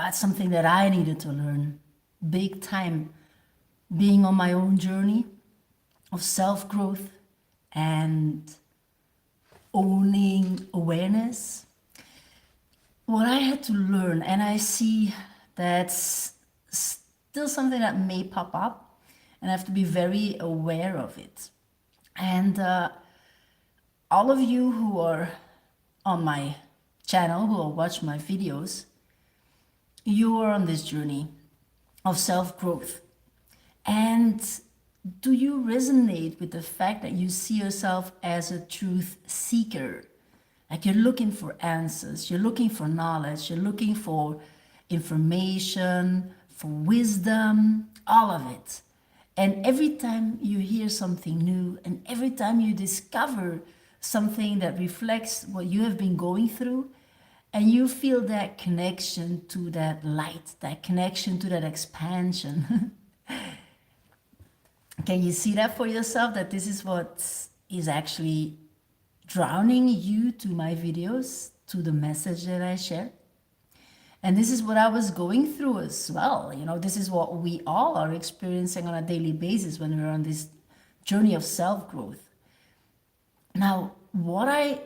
about something that I needed to learn big time, being on my own journey of self-growth and owning awareness. What I had to learn, and I see that's still something that may pop up, and I have to be very aware of it. And all of you who are on my channel, who will watch my videos, you are on this journey of self-growth. And do you resonate with the fact that you see yourself as a truth seeker? Like you're looking for answers, you're looking for knowledge, you're looking for information, for wisdom, all of it. And every time you hear something new, and every time you discover something that reflects what you have been going through, and you feel that connection to that light, that connection to that expansion. Can you see that for yourself, that this is what is actually drowning you to my videos, to the message that I share? And this is what I was going through as well. You know, this is what we all are experiencing on a daily basis when we're on this journey of self-growth. Now, what I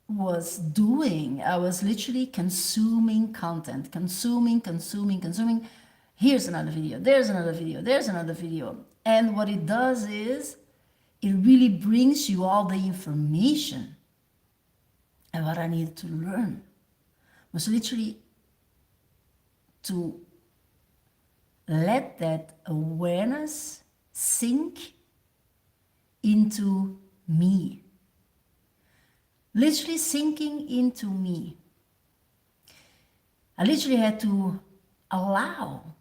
was doing, I was literally consuming content, consuming. Here's another video, there's another video, there's another video. And what it does is it really brings you all the information. And what I needed to learn was literally to let that awareness sink into me. Literally sinking into me. I literally had to allow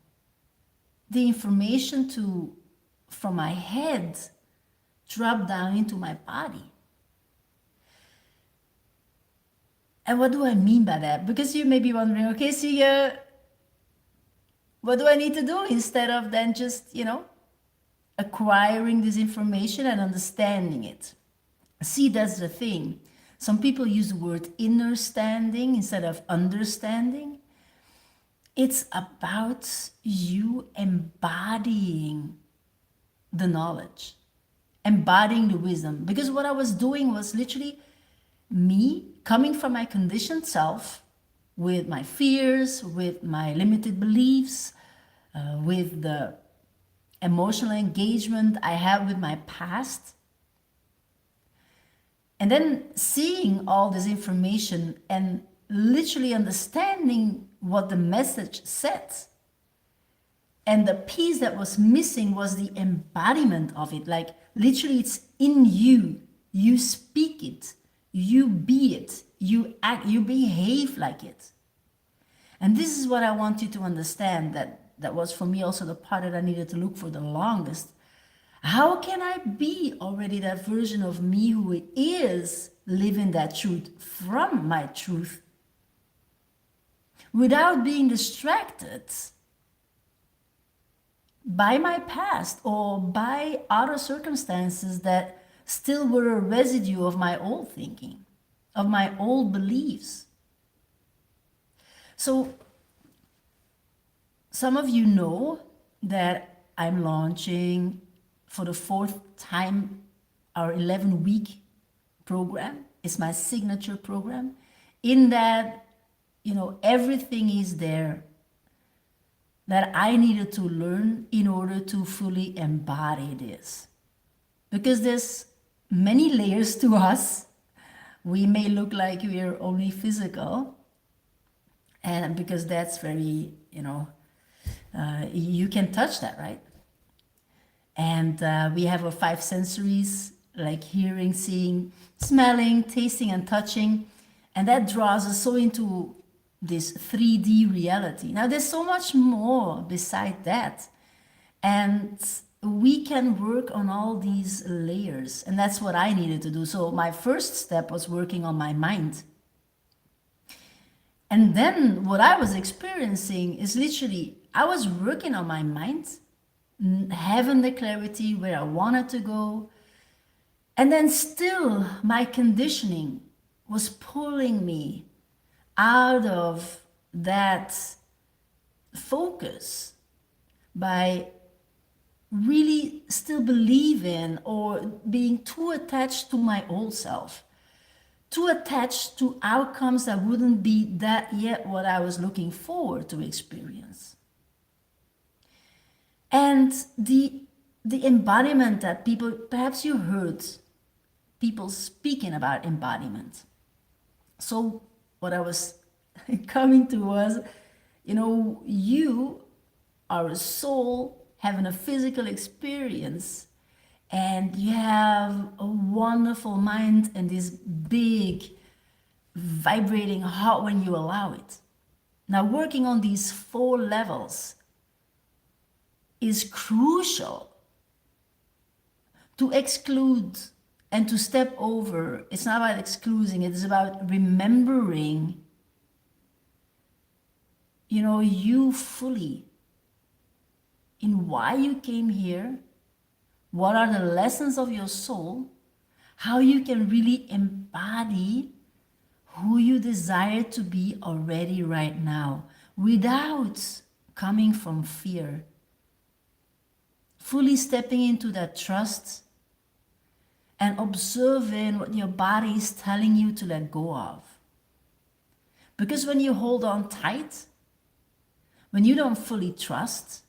the information to, from my head, drop down into my body. And what do I mean by that? Because you may be wondering, okay, Sige, what do I need to do instead of then just, acquiring this information and understanding it? See, that's the thing. Some people use the word understanding instead of understanding. It's about you embodying the knowledge, embodying the wisdom. Because what I was doing was literally me coming from my conditioned self with my fears, with my limited beliefs, with the emotional engagement I have with my past. And then seeing all this information and literally understanding what the message said. And the piece that was missing was the embodiment of it. Like literally it's in you. You speak it. You be it. You act, you behave like it. And this is what I want you to understand, that was for me also the part that I needed to look for the longest. How can I be already that version of me who is living that truth from my truth without being distracted by my past or by other circumstances that still were a residue of my old thinking, of my old beliefs? So some of you know that I'm launching for the 4th time our 11-week program. It's my signature program. In that, everything is there that I needed to learn in order to fully embody this. Because there's many layers to us. We may look like we are only physical, and because that's very, you can touch that, right? And we have our 5 sensories, like hearing, seeing, smelling, tasting, and touching. And that draws us so into this 3D reality. Now, there's so much more beside that. And we can work on all these layers. And that's what I needed to do. So my first step was working on my mind. And then what I was experiencing is literally, I was working on my mind, having the clarity where I wanted to go. And then still my conditioning was pulling me out of that focus, by really still believing or being too attached to my old self, too attached to outcomes that wouldn't be that yet what I was looking forward to experience. And the embodiment that people, perhaps you heard people speaking about embodiment. So what I was coming to was, you are a soul having a physical experience, and you have a wonderful mind and this big vibrating heart when you allow it. Now, working on these 4 levels is crucial. To exclude and to step over, it's not about excluding, it's about remembering, you fully, in why you came here, what are the lessons of your soul, how you can really embody who you desire to be already right now without coming from fear. Fully stepping into that trust and observing what your body is telling you to let go of. Because when you hold on tight, when you don't fully trust,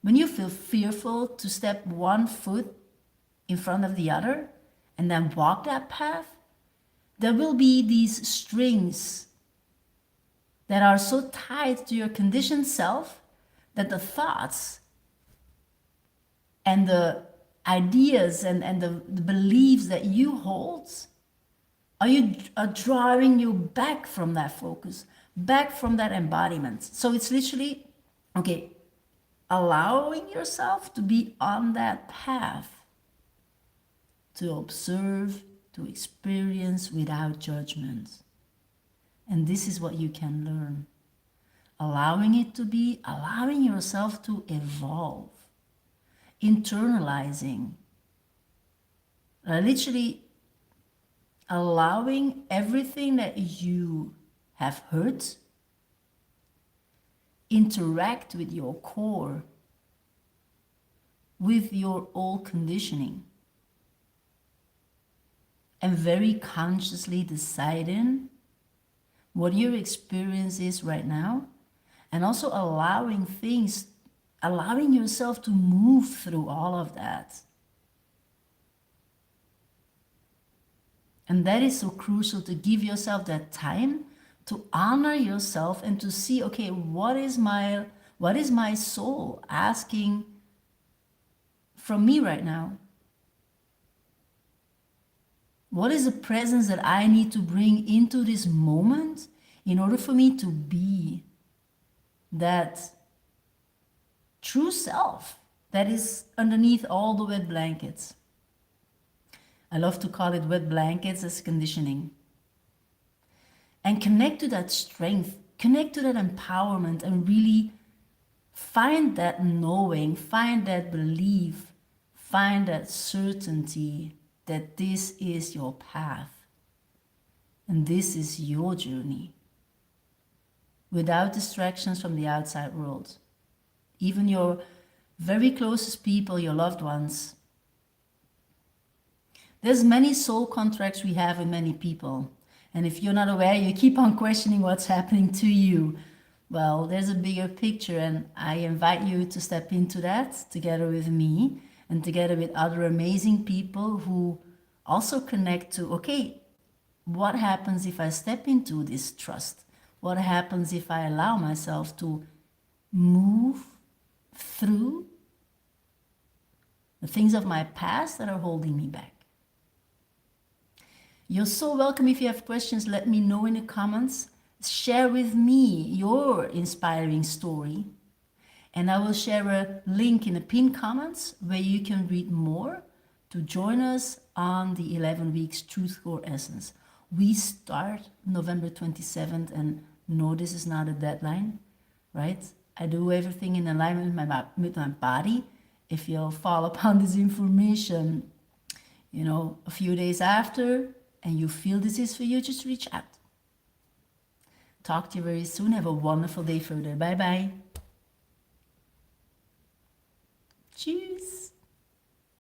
when you feel fearful to step one foot in front of the other and then walk that path, there will be these strings that are so tied to your conditioned self that the thoughts and the ideas and the beliefs that you hold are drawing you back from that focus, back from that embodiment. So it's literally, okay, allowing yourself to be on that path, to observe, to experience without judgment. And this is what you can learn. Allowing it to be, allowing yourself to evolve, internalizing, literally allowing everything that you have heard interact with your core, with your old conditioning, and very consciously deciding what your experience is right now, and also allowing yourself to move through all of that. And that is so crucial, to give yourself that time to honor yourself and to see, okay, what is my soul asking from me right now? What is the presence that I need to bring into this moment in order for me to be that true self that is underneath all the wet blankets? I love to call it wet blankets as conditioning. And connect to that strength, connect to that empowerment, and really find that knowing, find that belief, find that certainty that this is your path and this is your journey, without distractions from the outside world. Even your very closest people, your loved ones. There's many soul contracts we have with many people. And if you're not aware, you keep on questioning what's happening to you. Well, there's a bigger picture, and I invite you to step into that together with me and together with other amazing people who also connect to, okay, what happens if I step into this trust? What happens if I allow myself to move through the things of my past that are holding me back? You're so welcome. If you have questions, let me know in the comments. Share with me your inspiring story. And I will share a link in the pinned comments where you can read more to join us on the 11 weeks Truth Core Essence. We start November 27th, and no, this is not a deadline, right? I do everything in alignment with my body. If you'll fall upon this information, a few days after, and you feel this is for you, just reach out. Talk to you very soon. Have a wonderful day further. Bye-bye. Tschüss.